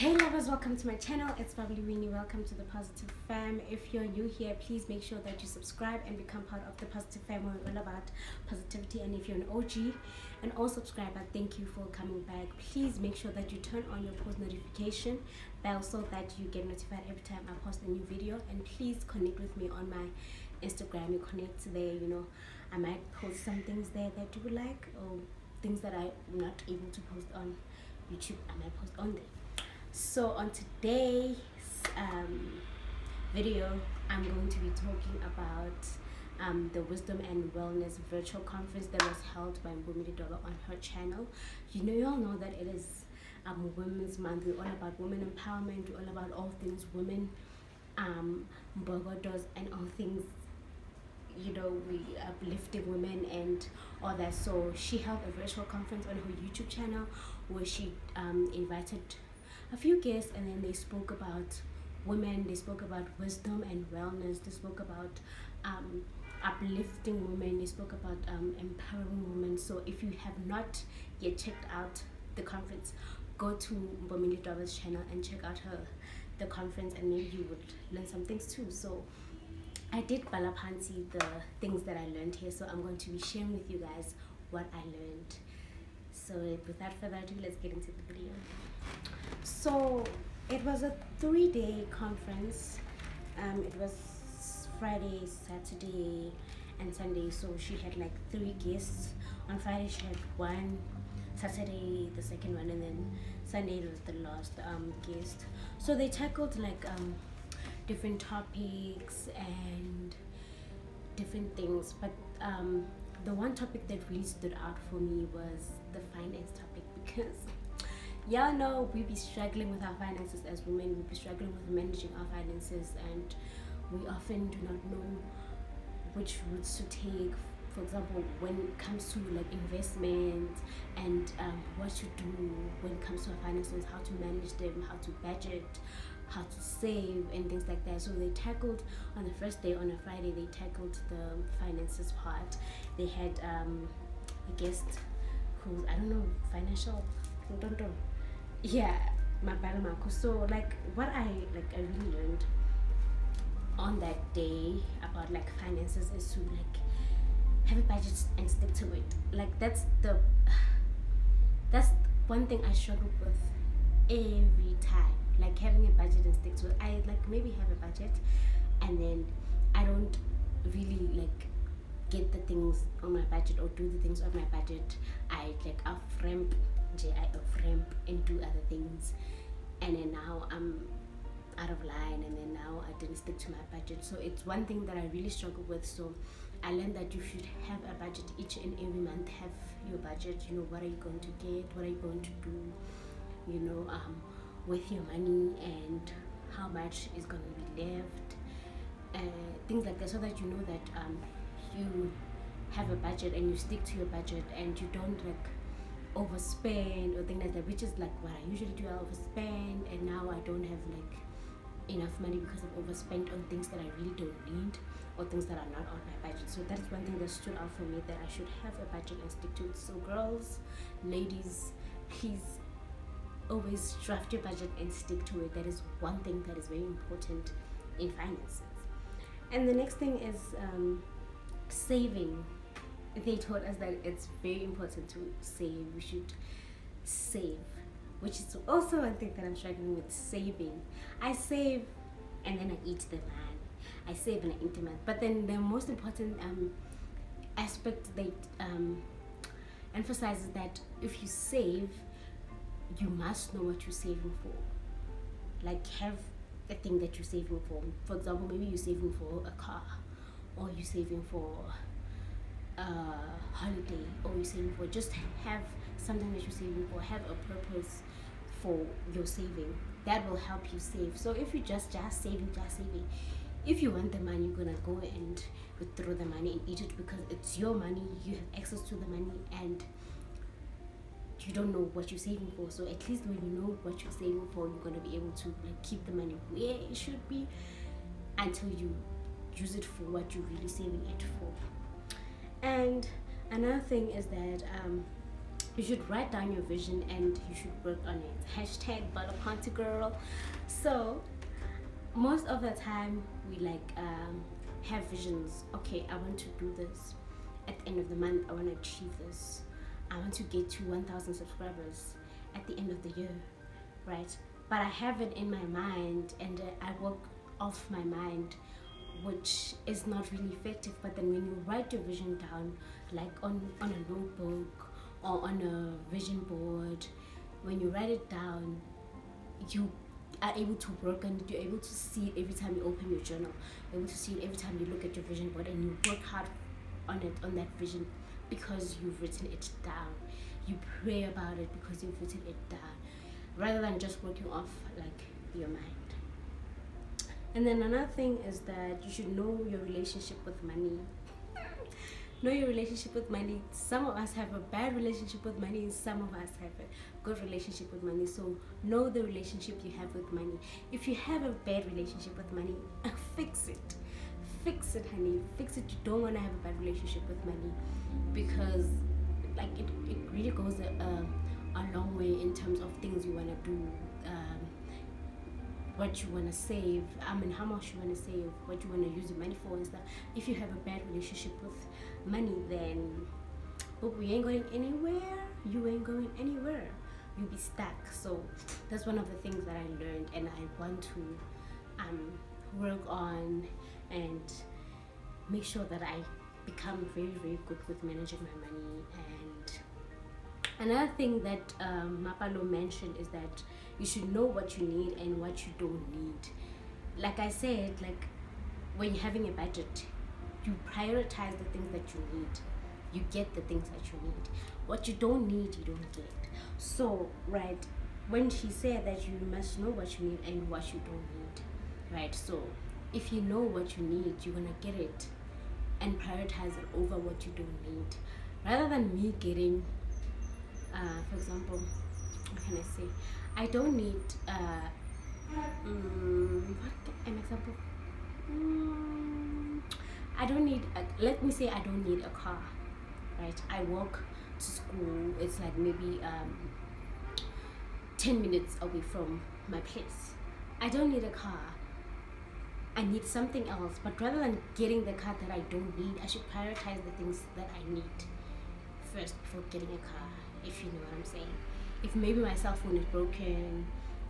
Hey lovers, welcome to my channel. It's Bubbly Winnie. Welcome to the Positive Fam. If you're new here, please make sure that you subscribe and become part of the Positive Fam. We're all about positivity. And if you're an OG and all subscriber, thank you for coming back. Please make sure that you turn on your post notification bell so that you get notified every time I post a new video. And please connect with me on my Instagram. You connect there, I might post some things there that you would like, or things that I'm not able to post on YouTube, I might post on there. So on today's video, I'm going to be talking about the Wisdom and Wellness virtual conference that was held by Bubbly Winnie on her channel. You all know that it is Women's Month. We're all about women empowerment. We're all about all things women, Bogodos, and all things, we uplifting women and all that. So she held a virtual conference on her YouTube channel where she invited a few guests, and then they spoke about women, they spoke about wisdom and wellness, they spoke about uplifting women, they spoke about empowering women. So if you have not yet checked out the conference, go to Bubbly Winnie's channel and check out the conference, and maybe you would learn some things too. So I did balapansi the things that I learned here, so I'm going to be sharing with you guys what I learned. So without further ado, let's get into the video. So it was a 3-day conference. It was Friday, Saturday, and Sunday. So she had like 3 guests. On Friday she had 1, Saturday the second one, and then Sunday was the last guest. So they tackled like different topics and different things, but the one topic that really stood out for me was the finance topic, because y'all know we be struggling with our finances as women. We be struggling with managing our finances, and we often do not know which routes to take. For example, when it comes to like investment and what to do when it comes to our finances, how to manage them, how to budget, how to save, and things like that. So they tackled on the first day, on a Friday, they tackled the finances part. They had a guest who's, I don't know, financial, my Balamako. So like what I really learned on that day about like finances is to like have a budget and stick to it. Like that's one thing I struggle with every time, like having a budget and stick to it. I like maybe have a budget and then I don't really like get the things on my budget or do the things on my budget. I like off-ramp and do other things, and then now I'm out of line, and then now I didn't stick to my budget. So it's one thing that I really struggle with. So I learned that you should have a budget each and every month. Have your budget, what are you going to get, what are you going to do, with your money, and how much is going to be left, things like that, so that you know that you have a budget and you stick to your budget, and you don't like overspend or things like that, which is like what I usually do. I overspend, and now I don't have like enough money because I've overspent on things that I really don't need, or things that are not on my budget. So that's one thing that stood out for me, that I should have a budget and stick to it. So girls, ladies, please always draft your budget and stick to it. That is one thing that is very important in finances. And the next thing is saving. They taught us that it's very important to save. We should save, which is also one thing that I'm struggling with, saving. I save and then I eat the man. I save and I eat the man. But then the most important aspect they emphasizes that if you save, you must know what you're saving for. Like have a thing that you're saving for. For example, maybe you're saving for a car, or you're saving for a holiday, or you're saving for, just have something that you're saving for. Have a purpose for your saving. That will help you save. So if you just saving, if you want the money, you're gonna go and withdraw the money and eat it, because it's your money, you have access to the money, and you don't know what you're saving for. So at least when you know what you're saving for, you're gonna be able to like keep the money where it should be until you use it for what you're really saving it for. And another thing is that you should write down your vision and you should work on it. Hashtag Balapanti girl. So most of the time we like have visions. Okay, I want to do this at the end of the month. I want to achieve this. I want to get to 1,000 subscribers at the end of the year, right? But I have it in my mind, and I work off my mind, which is not really effective. But then when you write your vision down, like on a notebook or on a vision board, when you write it down, you are able to work on it. You're able to see it every time you open your journal. You're able to see it every time you look at your vision board, and you work hard on it, on that vision, because you've written it down. You pray about it because you've written it down, rather than just working off like your mind. And then another thing is that you should know your relationship with money. Know your relationship with money. Some of us have a bad relationship with money, and some of us have a good relationship with money. So know the relationship you have with money. If you have a bad relationship with money, fix it. Fix it, honey. Fix it. You don't want to have a bad relationship with money, because like it really goes a long way in terms of things you want to do, what you want to save, how much you want to save, what you want to use your money for and stuff. If you have a bad relationship with money, then we ain't going anywhere. You ain't going anywhere. You'll be stuck. So that's one of the things that I learned, and I want to work on and make sure that I become very, very good with managing my money. And another thing that Mapalo mentioned is that you should know what you need and what you don't need. Like I said, like when you're having a budget, you prioritize the things that you need. You get the things that you need. What you don't need, you don't get. So, right, when she said that you must know what you need and what you don't need, right? So, if you know what you need, you're gonna get it and prioritize it over what you don't need. Rather than me getting, for example, what can I say? I don't need, an example? I don't need, let me say I don't need a car, right? I walk to school, it's like maybe 10 minutes away from my place. I don't need a car. I need something else, but rather than getting the car that I don't need, I should prioritize the things that I need first before getting a car, if you know what I'm saying. If maybe my cell phone is broken,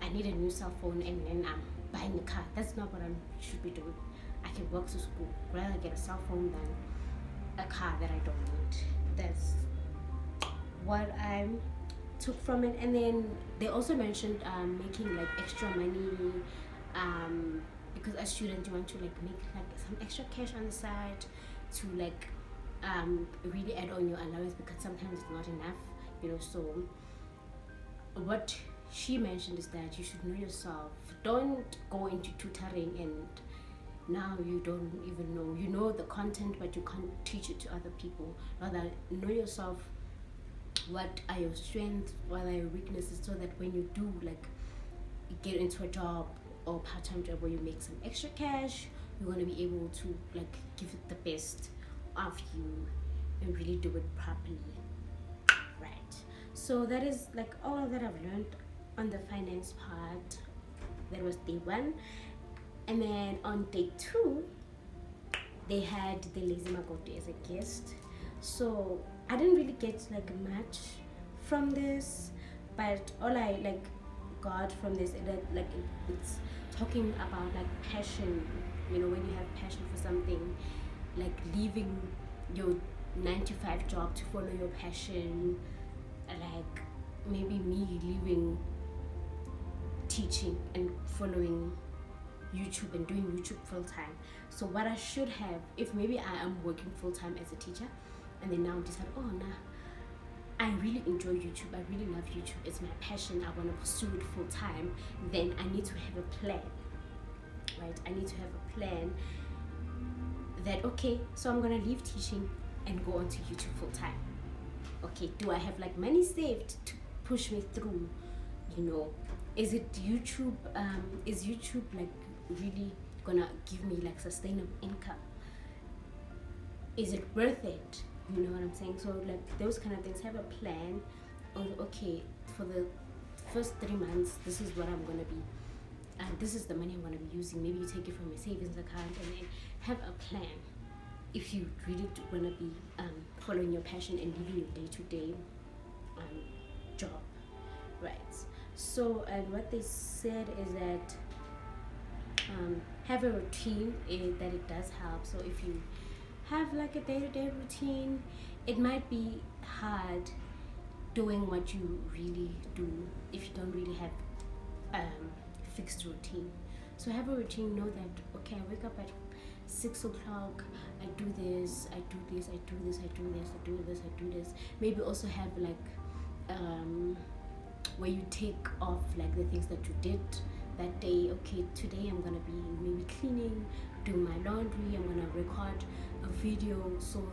I need a new cell phone, and then I'm buying a car. That's not what I should be doing. I can walk to school, rather get a cell phone than a car that I don't need. That's what I took from it. And then they also mentioned making like extra money, because as student you want to like make like some extra cash on the side to like really add on your allowance, because sometimes it's not enough, you know. So what she mentioned is that you should know yourself. Don't go into tutoring and now you don't even know. You know the content, but you can't teach it to other people. Rather, know yourself. What are your strengths? What are your weaknesses? So that when you do like get into a job or part-time job where you make some extra cash, you're going to be able to like give it the best of you and really do it properly, right? So that is like all that I've learned on the finance part. That was day 1. And then on day 2 they had the lazy Magote as a guest. So I didn't really get like much from this, but all I like got from this is that like it's talking about like passion. You know, when you have passion for something, like leaving your 9-to-5 job to follow your passion, like maybe me leaving teaching and following YouTube and doing YouTube full time. So what I should have, if maybe I am working full time as a teacher, and then now decide, oh nah, I really enjoy YouTube, I really love YouTube, it's my passion, I want to pursue it full time, then I need to have a plan, right? I need to have a plan that, okay, so I'm gonna leave teaching and go on to YouTube full time. Okay, do I have like money saved to push me through? You know, is it YouTube? Is YouTube like really gonna give me like sustainable income? Is it worth it? You know what I'm saying? So like those kind of things, have a plan okay, for the first 3 months, this is what I'm gonna be, and this is the money I'm gonna be using. Maybe you take it from your savings account, and then have a plan. If you really wanna be following your passion and living your day-to-day job, right? So, and what they said is that have a routine, that it does help. So if you have like a day-to-day routine, it might be hard doing what you really do if you don't really have fixed routine. So have a routine. Know that, okay, I wake up at 6 o'clock, I do this, I do this, I do this, I do this, I do this, I do this. Maybe also have like where you take off like the things that you did that day. Okay, today I'm gonna be maybe cleaning, doing my laundry, I'm gonna record a video, so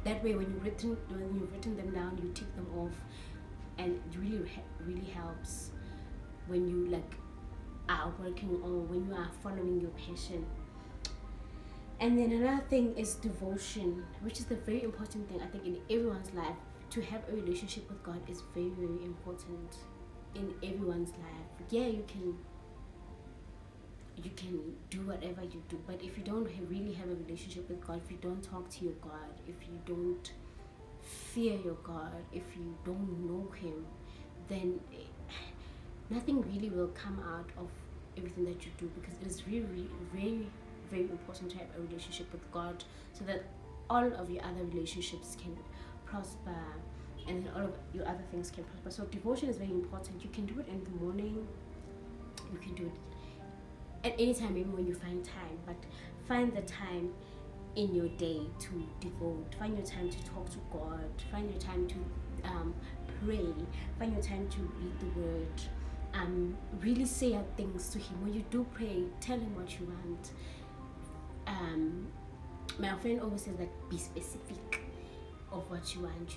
that way when you've written them down, you tick them off, and it really helps when you like are working or when you are following your passion. And then another thing is devotion, which is the very important thing I think in everyone's life. To have a relationship with God is very, very important in everyone's life. Yeah, you can do whatever you do, but if you don't really have a relationship with God, if you don't talk to your God, if you don't fear your God, if you don't know Him, then nothing really will come out of everything that you do, because it is really, very, very important to have a relationship with God, so that all of your other relationships can prosper, and then all of your other things can prosper. So devotion is very important. You can do it in the morning, you can do it at any time, maybe when you find time, but find the time in your day to devote. Find your time to talk to God, find your time to pray, find your time to read the word, really say out things to Him. When you do pray, tell Him what you want. My friend always says that be specific of what you want,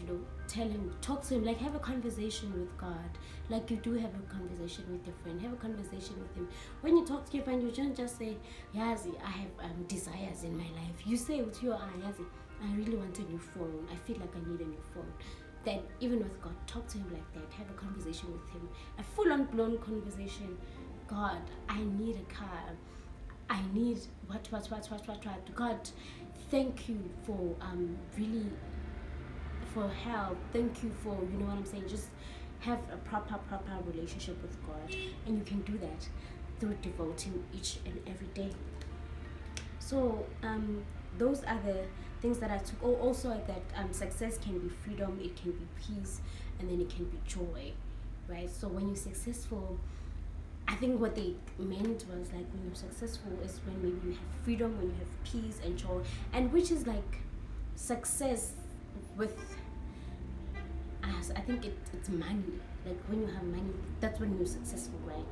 tell Him, talk to Him, like have a conversation with God, like you do have a conversation with your friend. Have a conversation with Him. When you talk to your friend, you don't just say, Yazi, I have desires in my life. You say with your Yazi, I really want a new phone, I feel like I need a new phone. Then even with God, talk to Him like that. Have a conversation with Him, a full-on blown conversation. God, I need a car, I need what. God, thank you for really for help. Thank you for, you know what I'm saying, just have a proper relationship with God, and you can do that through devoting each and every day. So those are the things that I took. Also that success can be freedom, it can be peace, and then it can be joy, right? So when you're successful, I think what they meant was like when you're successful is when maybe you have freedom, when you have peace and joy, and which is like success with us. I think it's money. Like when you have money, that's when you're successful, right?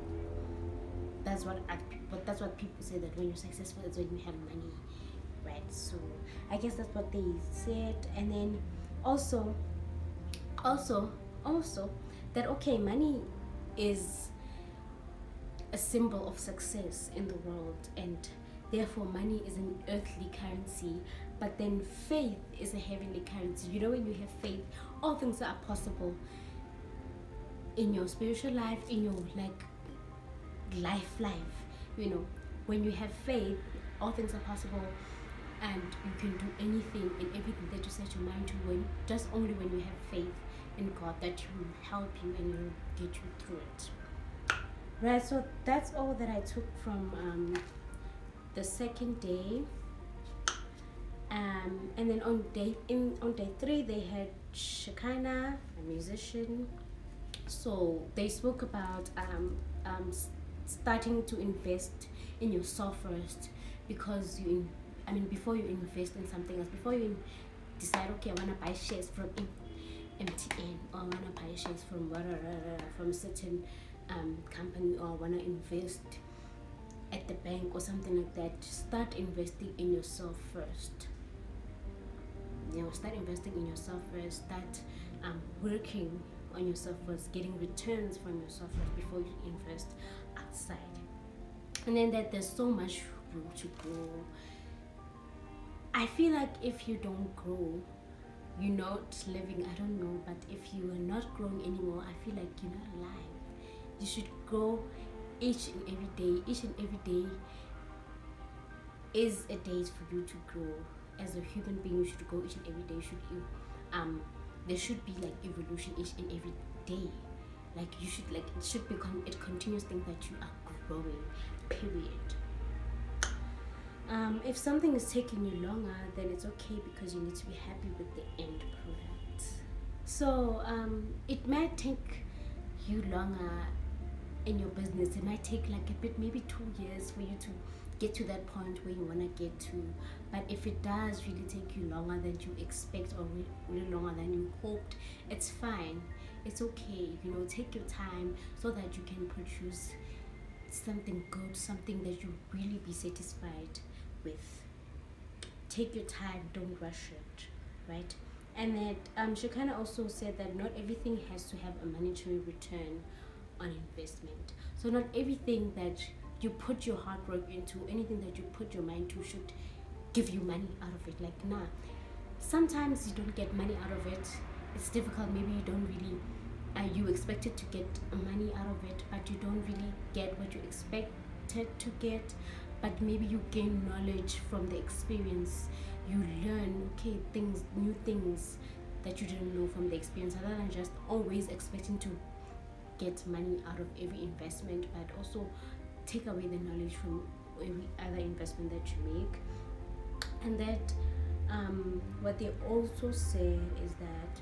That's what people say, that when you're successful is when you have money, right? So I guess that's what they said. And then also that, okay, money is a symbol of success in the world, and therefore money is an earthly currency, but then faith is a heavenly currency. When you have faith, all things are possible in your spiritual life, in your life. When you have faith, all things are possible, and you can do anything and everything that you set your mind to, just only when you have faith in God, that He will help you and He will get you through it. Right, so that's all that I took from the second day. And then on day 3 they had Shekinah, a musician. So they spoke about starting to invest in yourself first, because before you invest in something else, before you decide, okay, I want to buy shares from MTN, or I want to buy shares from a certain company, or I want to invest at the bank or something like that, start investing in yourself first. Start investing in yourself first. Start working on yourself first, getting returns from yourself first before you invest outside. And then that there's so much room to grow. I feel like if you don't grow, you're not living, I don't know, but if you are not growing anymore, I feel like you're not alive. You should grow each and every day. Each and every day is a day for you to grow. As a human being, you should grow each and every day. Should you there should be like evolution each and every day. Like you should, like it should become a continuous thing that you are growing, period. If something is taking you longer, then it's okay, because you need to be happy with the end product. So it might take you longer in your business. It might take like a bit, maybe 2 years for you to get to that point where you want to get to. But if it does really take you longer than you expect, or really longer than you hoped, it's fine. It's okay. Take your time so that you can produce something good, something that you really be satisfied with. Take your time, don't rush it, right? And that she kind of also said that not everything has to have a monetary return on investment. So not everything that you put your hard work into, anything that you put your mind to, should give you money out of it. Like, nah, sometimes you don't get money out of it. It's difficult. Maybe you don't really you expected to get money out of it, but you don't really get what you expected to get. But maybe you gain knowledge from the experience. You learn new things that you didn't know from the experience, other than just always expecting to get money out of every investment. But also take away the knowledge from every other investment that you make. And that what they also say is that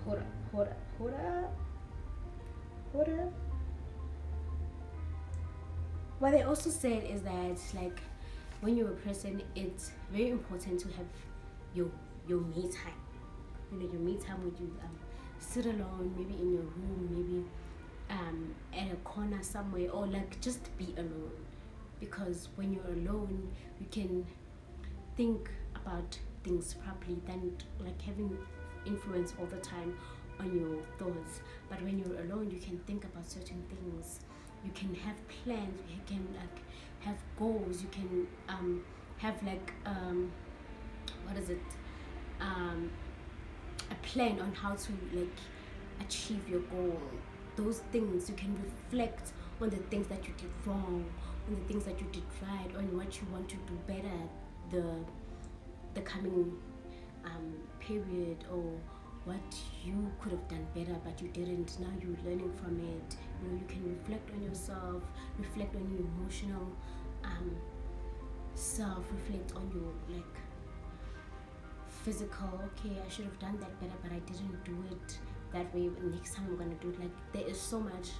hold up. What they also said is that, like, when you're a person, it's very important to have your me time. Your me time, where you sit alone, maybe in your room, maybe at a corner somewhere, or like just be alone. Because when you're alone, you can think about things properly than like having influence all the time on your thoughts. But when you're alone, you can think about certain things. You can have plans. You can like have goals. You can have like a plan on how to like achieve your goal. Those things, you can reflect on the things that you did wrong, on the things that you did right, on what you want to do better the coming period, or what you could have done better but you didn't. Now you're learning from it. You can reflect on yourself, reflect on your emotional self, reflect on your like physical. Okay, I should have done that better, but I didn't do it that way. Next time I'm gonna do it. Like, there is so much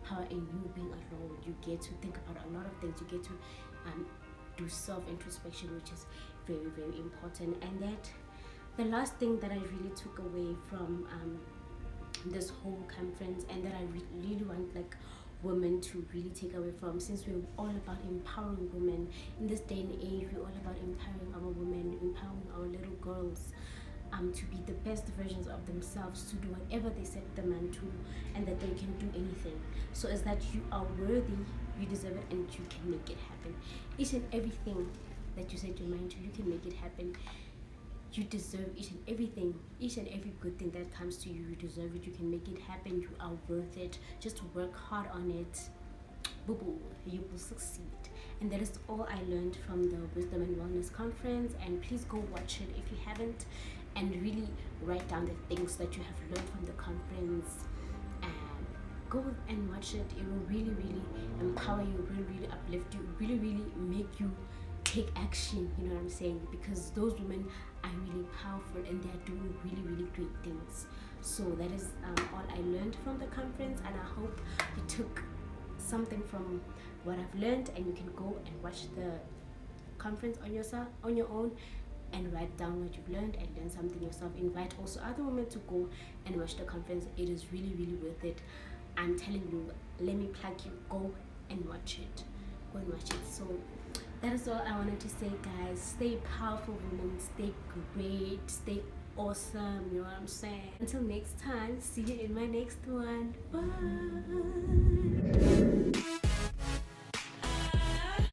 power in you being alone. You get to think about a lot of things. You get to do self-introspection, which is very, very important. And that the last thing that I really took away from this whole conference, and that I really want like women to really take away from, since we're all about empowering women in this day and age, we're all about empowering our women, empowering our little girls to be the best versions of themselves, to do whatever they set them on to, and that they can do anything. So is that you are worthy, you deserve it, and you can make it happen. Each and everything that you set your mind to, you can make it happen. You deserve each and everything, each and every good thing that comes to you. You deserve it. You can make it happen. You are worth it. Just work hard on it. Boo boo, you will succeed. And that is all I learned from the Wisdom and Wellness Conference. And please go watch it if you haven't, and really write down the things that you have learned from the conference. And go and watch it. It will really, really empower you. Really, really uplift you. Really, really make you take action. You know what I'm saying? Because those women are really powerful, and they are doing really, really great things. So that is all I learned from the conference, and I hope you took something from what I've learned, and you can go and watch the conference on your own, and write down what you've learned and learn something yourself. Invite also other women to go and watch the conference. It is really, really worth it. I'm telling you, let me plug you. Go and watch it. Go and watch it. So that is all I wanted to say, guys. Stay powerful, women. Stay great. Stay awesome. You know what I'm saying? Until next time, see you in my next one. Bye.